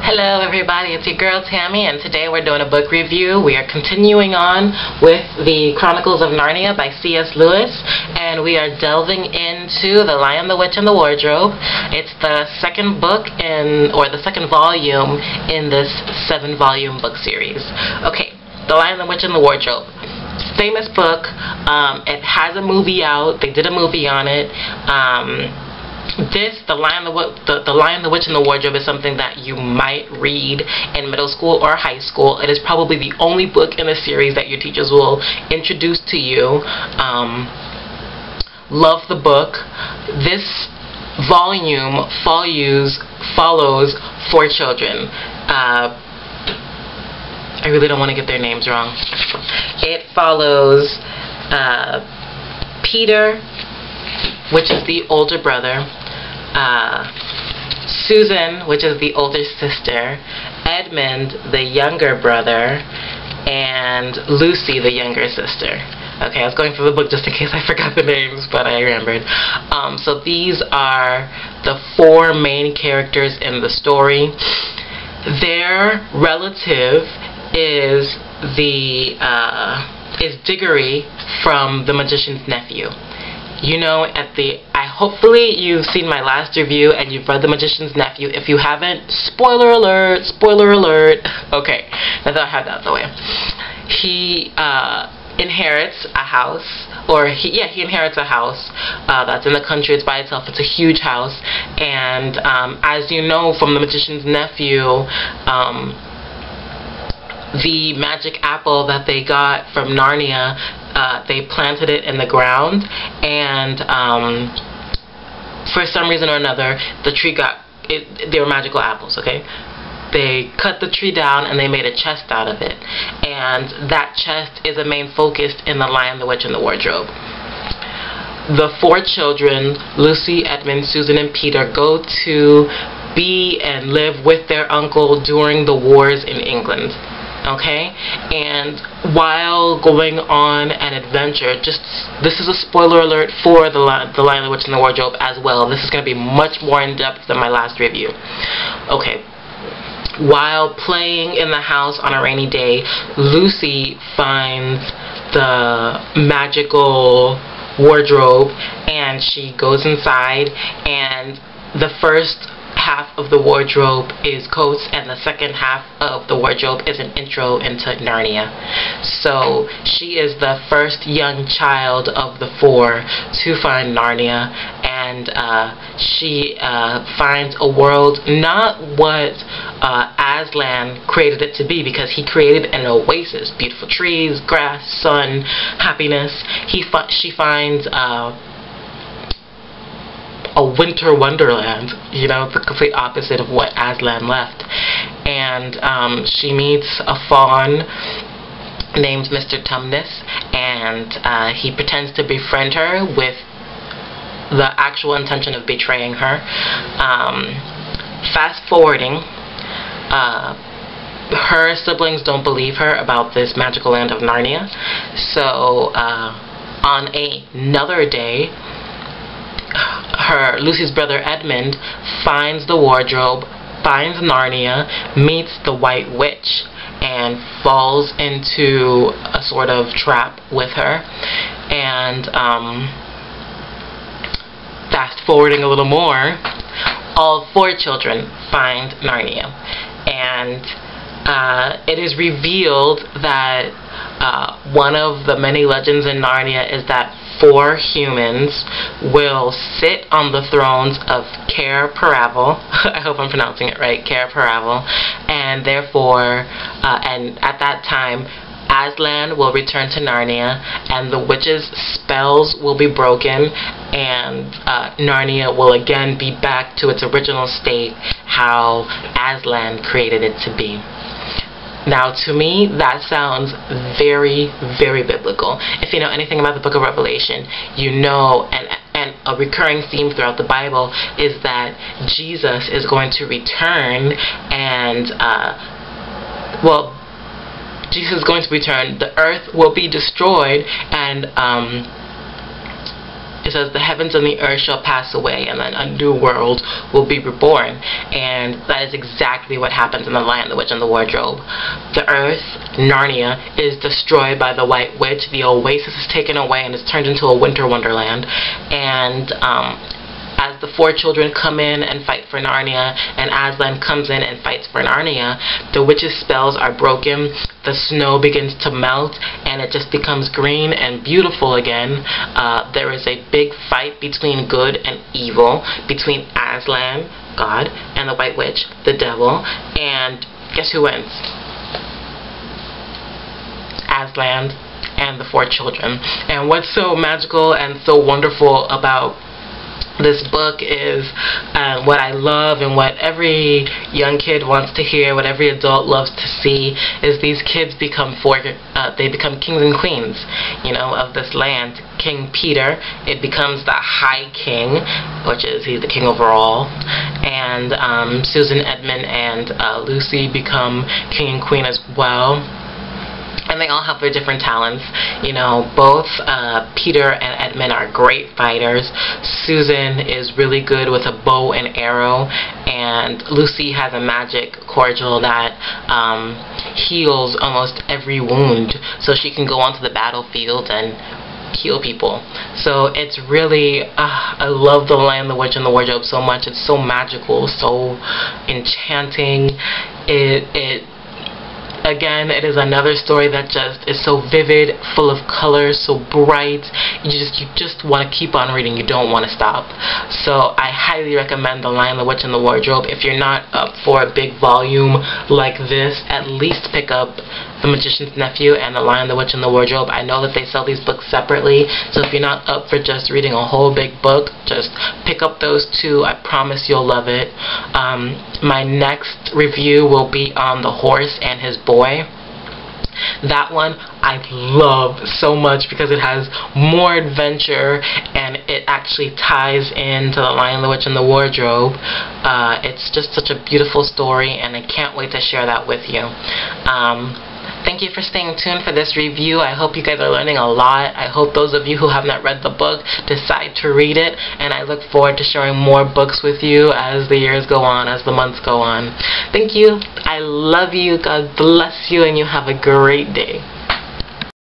Hello everybody, it's your girl Tammy, and today we're doing a book review. We are continuing on with the Chronicles of Narnia by C.S. Lewis, and we are delving into The Lion, the Witch, and the Wardrobe. It's the second book or the second volume in this 7-volume book series. Okay, The Lion, the Witch, and the Wardrobe. Famous book. It has a movie out. They did a movie on it. The Lion, the Witch, and the Wardrobe is something that you might read in middle school or high school. It is probably the only book in the series that your teachers will introduce to you. Love the book. This volume follows 4 children. I really don't want to get their names wrong. It follows Peter, which is the older brother, Susan, which is the older sister, Edmund, the younger brother, and Lucy, the younger sister. Okay, I was going through the book just in case I forgot the names, but I remembered. So these are the 4 main characters in the story. Their relative is Diggory from The Magician's Nephew. You know, hopefully you've seen my last review and you've read The Magician's Nephew. If you haven't, spoiler alert, spoiler alert. Okay, I thought I had that out of the way. He inherits a house, he inherits a house that's in the country. It's by itself. It's a huge house, and as you know from The Magician's Nephew, the magic apple that they got from Narnia, they planted it in the ground, and for some reason or another, the tree they were magical apples, okay? They cut the tree down and they made a chest out of it, and that chest is a main focus in The Lion, the Witch, and the Wardrobe. The 4 children, Lucy, Edmund, Susan, and Peter, go to be and live with their uncle during the wars in England. Okay, and while going on an adventure, this is a spoiler alert for the Lion, the Witch, and the Wardrobe as well. This is going to be much more in depth than my last review. Okay, while playing in the house on a rainy day, Lucy finds the magical wardrobe, and she goes inside, and the first half of the wardrobe is coats, and the second half of the wardrobe is an intro into Narnia. So she is the first young child of the 4 to find Narnia, and she finds a world not what Aslan created it to be, because he created an oasis, beautiful trees, grass, sun, happiness. She finds a winter wonderland, you know, the complete opposite of what Aslan left. And she meets a faun named Mr. Tumnus, and he pretends to befriend her with the actual intention of betraying her. Fast forwarding, her siblings don't believe her about this magical land of Narnia, so on another day, Lucy's brother Edmund finds the wardrobe, finds Narnia, meets the White Witch, and falls into a sort of trap with her. And fast forwarding a little more, all 4 children find Narnia, and it is revealed that one of the many legends in Narnia is that 4 humans will sit on the thrones of Cair Paravel. I hope I'm pronouncing it right, Cair Paravel, and therefore, and at that time, Aslan will return to Narnia, and the witch's spells will be broken, and Narnia will again be back to its original state, how Aslan created it to be. Now, to me, that sounds very, very biblical. If you know anything about the book of Revelation, you know, and a recurring theme throughout the Bible is that Jesus is going to return, and, Jesus is going to return, the earth will be destroyed, and it says the heavens and the earth shall pass away, and then a new world will be reborn. And that is exactly what happens in The Lion, the Witch, and the Wardrobe. The earth, Narnia, is destroyed by the White Witch. The oasis is taken away and is turned into a winter wonderland. And as the 4 children come in and fight for Narnia, and Aslan comes in and fights for Narnia, the witch's spells are broken, the snow begins to melt, and it just becomes green and beautiful again. There is a big fight between good and evil, between Aslan, God, and the White Witch, the devil, and guess who wins? Aslan and the 4 children. And what's so magical and so wonderful about this book is what I love, and what every young kid wants to hear, what every adult loves to see, is these kids become they become kings and queens, you know, of this land. King Peter, it becomes the High King, which is he's the king over all, and Susan, Edmund, and Lucy become king and queen as well. And they all have their different talents. You know, both Peter and Edmund are great fighters. Susan is really good with a bow and arrow. And Lucy has a magic cordial that heals almost every wound. So she can go onto the battlefield and heal people. So it's really, I love The Lion, the Witch, and the Wardrobe so much. It's so magical, so enchanting. Again, it is another story that just is so vivid, full of colors, so bright. You just want to keep on reading. You don't want to stop. So I highly recommend The Lion, the Witch, and the Wardrobe. If you're not up for a big volume like this, at least pick up The Magician's Nephew and The Lion, the Witch, and the Wardrobe. I know that they sell these books separately, so if you're not up for just reading a whole big book, just pick up those 2. I promise you'll love it. My next review will be on The Horse and His Boy. That one I love so much because it has more adventure, and it actually ties into The Lion, the Witch, and the Wardrobe. It's just such a beautiful story, and I can't wait to share that with you. Thank you for staying tuned for this review. I hope you guys are learning a lot. I hope those of you who have not read the book decide to read it, and I look forward to sharing more books with you as the years go on, as the months go on. Thank you. I love you. God bless you, and you have a great day.